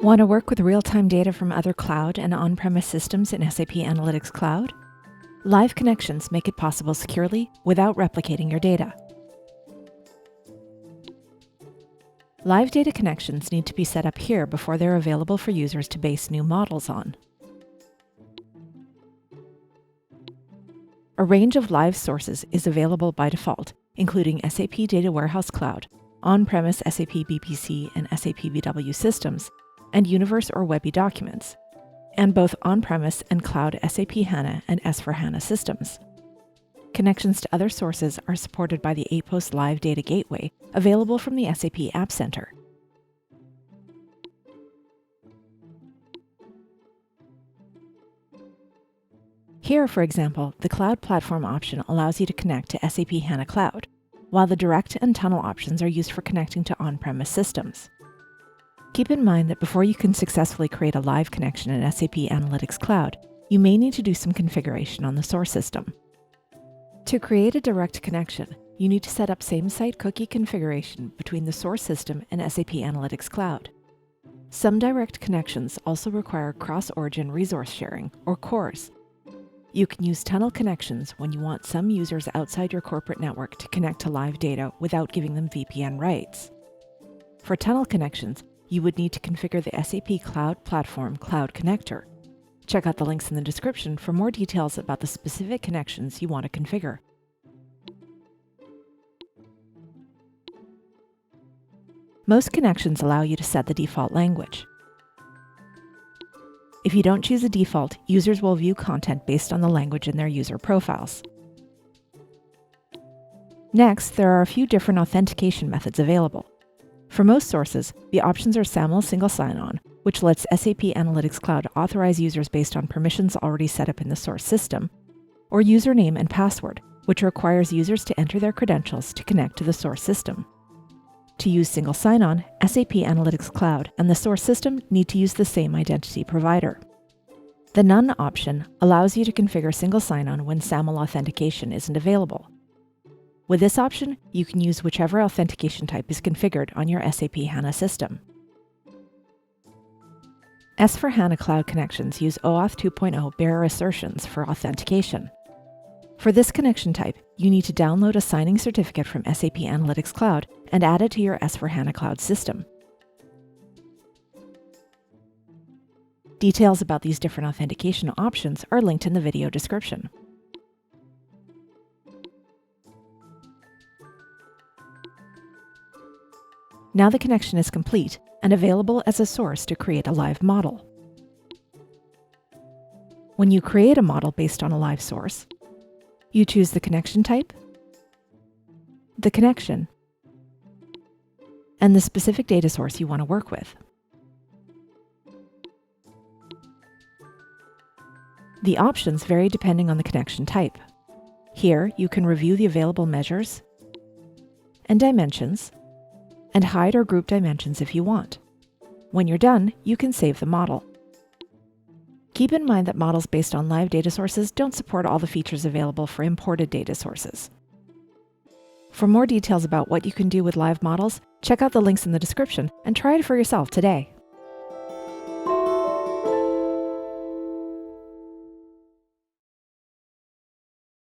Want to work with real-time data from other cloud and on-premise systems in SAP Analytics Cloud? Live connections make it possible securely without replicating your data. Live data connections need to be set up here before they're available for users to base new models on. A range of live sources is available by default, including SAP Data Warehouse Cloud, on-premise SAP BPC and SAP BW systems, and Universe or Webi documents, and both on-premise and cloud SAP HANA and S/4HANA systems. Connections to other sources are supported by the APOS Live Data Gateway, available from the SAP App Center. Here, for example, the Cloud Platform option allows you to connect to SAP HANA Cloud, while the Direct and Tunnel options are used for connecting to on-premise systems. Keep in mind that before you can successfully create a live connection in SAP Analytics Cloud, you may need to do some configuration on the source system. To create a direct connection, you need to set up same-site cookie configuration between the source system and SAP Analytics Cloud. Some direct connections also require cross-origin resource sharing, or CORS. You can use tunnel connections when you want some users outside your corporate network to connect to live data without giving them VPN rights. For tunnel connections, you would need to configure the SAP Cloud Platform Cloud Connector. Check out the links in the description for more details about the specific connections you want to configure. Most connections allow you to set the default language. If you don't choose a default, users will view content based on the language in their user profiles. Next, there are a few different authentication methods available. For most sources, the options are SAML single sign-on, which lets SAP Analytics Cloud authorize users based on permissions already set up in the source system, or username and password, which requires users to enter their credentials to connect to the source system. To use single sign-on, SAP Analytics Cloud and the source system need to use the same identity provider. The None option allows you to configure single sign-on when SAML authentication isn't available. With this option, you can use whichever authentication type is configured on your SAP HANA system. S/4HANA Cloud connections use OAuth 2.0 bearer assertions for authentication. For this connection type, you need to download a signing certificate from SAP Analytics Cloud and add it to your S/4HANA Cloud system. Details about these different authentication options are linked in the video description. Now the connection is complete and available as a source to create a live model. When you create a model based on a live source, you choose the connection type, the connection, and the specific data source you want to work with. The options vary depending on the connection type. Here, you can review the available measures and dimensions, and hide or group dimensions if you want. When you're done, you can save the model. Keep in mind that models based on live data sources don't support all the features available for imported data sources. For more details about what you can do with live models, check out the links in the description and try it for yourself today.